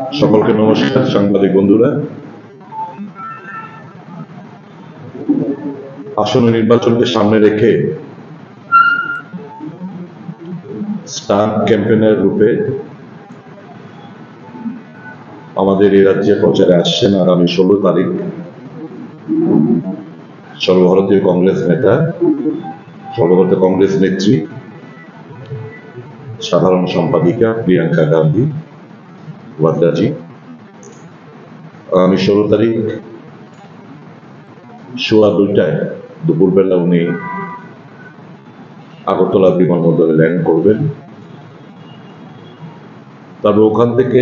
সকলকে নমস্কার। সাংবাদিক বন্ধুরা, আসন্ন নির্বাচনকে সামনে রেখে স্টার ক্যাম্পেইনার রূপে আমাদের এই রাজ্যে প্রচারে আসছেন আগামী 16 তারিখ সর্বভারতীয় কংগ্রেস নেতা, সর্বভারতীয় কংগ্রেস নেত্রী, সাধারণ সম্পাদিকা প্রিয়াঙ্কা গান্ধী ওয়াদ্রাজি। আগামী 16 তারিখ সোয়া 2টায় দুপুরবেলা উনি আগরতলা বিমানবন্দরে ল্যান্ড করবেন। তারপর ওখান থেকে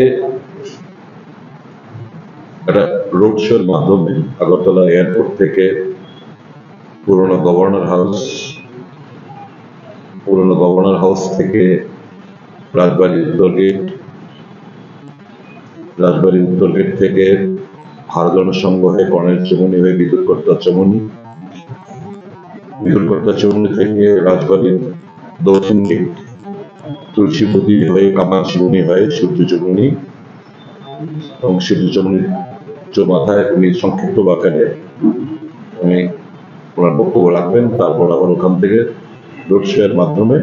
একটা রোড শোর মাধ্যমে আগরতলা এয়ারপোর্ট থেকে পুরনো গভর্নর হাউস থেকে রাজবাড়ী উত্তর গেট থেকে ভারতজন সংঘ হয়ে কর্নেল চমুনি হয়ে বিদ্যুৎকর্তা চমুনি থেকে রাজবাড়ীর দক্ষিণ গেট তুলসীপতি হয়ে কামাশিবনী হয়ে সূর্য চমুনি এবং সূর্য চমুনির মাথায় উনি সংক্ষিপ্ত আকারে উনি ওনার বক্তব্য রাখবেন। তারপর আবার ওখান থেকে রোড শোয়ের মাধ্যমে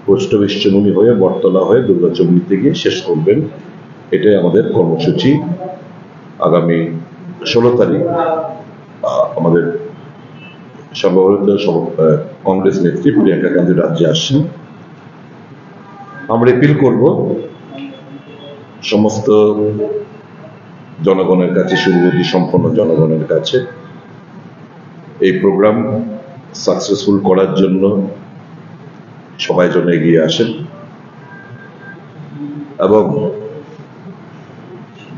পোস্ট অফিস চমুনি হয়ে বটতলা হয়ে দুর্গা চমুনিতে গিয়ে শেষ করবেন। এটাই আমাদের কর্মসূচি। আগামী 16 তারিখ আমাদের সর্বভারতীয় কংগ্রেস নেত্রী প্রিয়াঙ্কা গান্ধী রাজ্যে আসছেন। আমরা এপিল করব সমস্ত জনগণের কাছে, সুবিধা সম্পন্ন জনগণের কাছে এই প্রোগ্রাম সাকসেসফুল করার জন্য সবাই যেন এগিয়ে আসেন এবং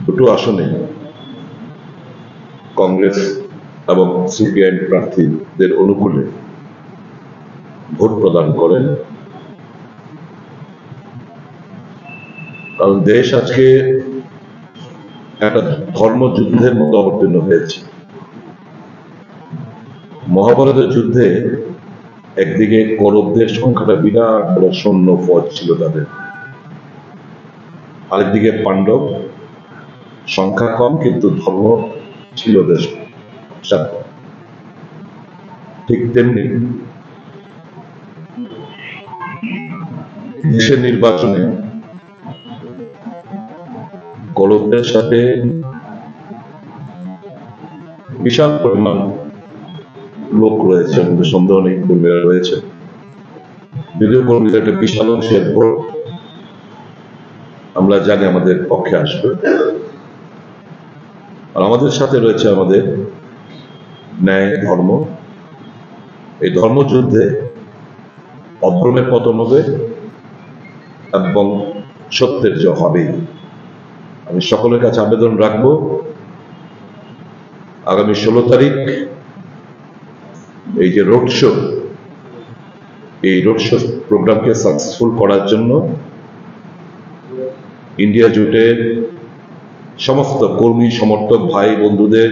দুটো আসনে কংগ্রেস এবং সিপিআইএম প্রার্থীদের অনুকূলে ভোট প্রদান করেন। কারণ দেশ আজকে একটা ধর্মযুদ্ধের মতো অবতীর্ণ হয়েছে। মহাভারতের যুদ্ধে একদিকে কৌরবদের সংখ্যাটা বিরাট বড় সৈন্য ফৌজ ছিল তাদের, আরেকদিকে পাণ্ডব সংখ্যা কম কিন্তু ধর্ম ছিল দেশ। ঠিক তেমনি দেশের নির্বাচনে কৌরবদের সাথে বিশাল পরিমাণ লোক রয়েছে, সন্দেহ নেই কর্মীরা রয়েছে। যদিও কর্মীরা একটা বিশাল অংশের ভোট আমরা জানি আমাদের পক্ষে আসবে। আর আমাদের সাথে রয়েছে আমাদের ন্যায় ধর্ম। এই ধর্মযুদ্ধে অধর্মের পতন হবে এবং সত্যের জয় হবেই। আমি সকলের কাছে আবেদন রাখবো আগামী 16 তারিখ এই যে রোড শো, এই রোড শো প্রোগ্রামকে সাকসেসফুল করার জন্য ইন্ডিয়া জোটের সমস্ত কর্মী সমর্থক ভাই বন্ধুদের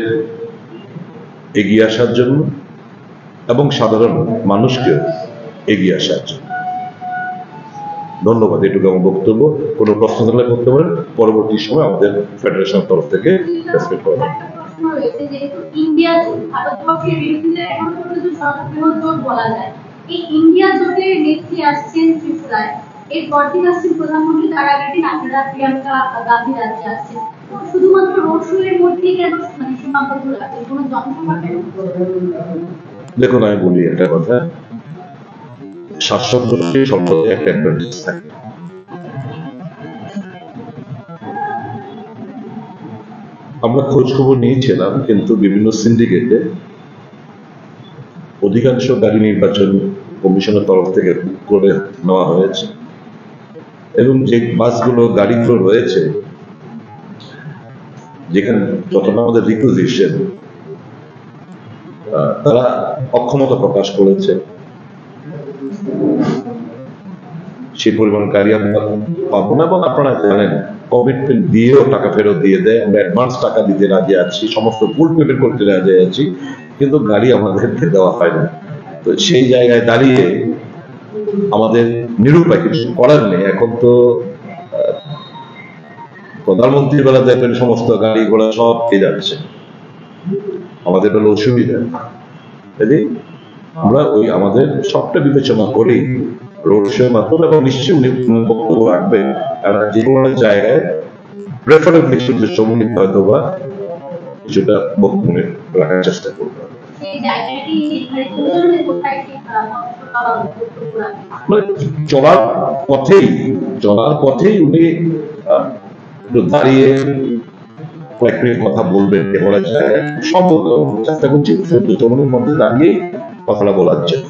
এগিয়ে আসার জন্য এবং সাধারণ মানুষকে এগিয়ে আসার জন্য। ধন্যবাদ। এটুকু আমার বক্তব্য। কোনো প্রশ্ন থাকলে করতে পারেন, পরবর্তী সময় আমাদের ফেডারেশনের তরফ থেকে রেসপেক্ট করা হবে। ইন্ডিয়া জোটের নেত্রী আসছেন ত্রিপুরায়, এরপর থেকে আসছেন প্রধানমন্ত্রী, তার আগে দিন আপনারা প্রিয়াঙ্কা গান্ধী রাজ্যে আসছেন। শুধুমাত্র রোড শো এর মধ্যে কেন সীমাবদ্ধ রাখছেন? কোনো জনসভা কেন? দেখুন, আমি বলি একটা কথা, শাসক দলের সম্পর্কে একটা অ্যাডভান্টেজ থাকে। আমরা খোঁজ খবর নিয়েছিলাম, কিন্তু বিভিন্ন সিন্ডিকেটে অধিকাংশ গাড়ি নির্বাচন কমিশনের তরফ থেকে করে নেওয়া হয়েছে এবং যে বাসগুলো গাড়িগুলো রয়েছে যেখানে যতটা আমাদের রিকুইজিশন, তারা অক্ষমতা প্রকাশ করেছে। সেই পরিমাণ গাড়ি আমরা পাবো না এবং আপনারা জানেন কমিটমেন্ট দিয়েও টাকা ফেরত দিয়ে দেয়। আমরা অ্যাডভান্স টাকা দিতে রাজি আছি, সমস্ত ফুল পেমেন্ট করতে রাজি আছি, কিন্তু গাড়ি আমাদেরকে দেওয়া হয় না। তো সেই জায়গায় দাঁড়িয়ে আমাদের নিরুপায়, কিছু করার নেই। এখন তো প্রধানমন্ত্রীর বেলা দেখবেন সমস্ত গাড়ি ঘোড়া সব পেয়ে যাচ্ছে, আমাদের বেলা অসুবিধা। তাই আমরা ওই আমাদের সবটা বিবেচনা করি রোড শোর মাধ্যমে, এবং নিশ্চয়ই উনি বক্তব্য রাখবেন, কারণ যে কোনো জায়গায় প্রেফারেবলি সূর্য চমনি হয়তো বা কিছুটা বক্তব্য রাখার চেষ্টা করবে। সেই জায়গাটি নির্ধারিত করলে কোথায় ঠিক বক্তব্য রাখবেন? মানে চলার পথেই উনি একটু দাঁড়িয়ে কয়েকটি কথা বলবেন, বলা যায় সম্ভব চেষ্টা করছি সূর্য চমনির মধ্যে দাঁড়িয়ে কথাটা বলার জন্য।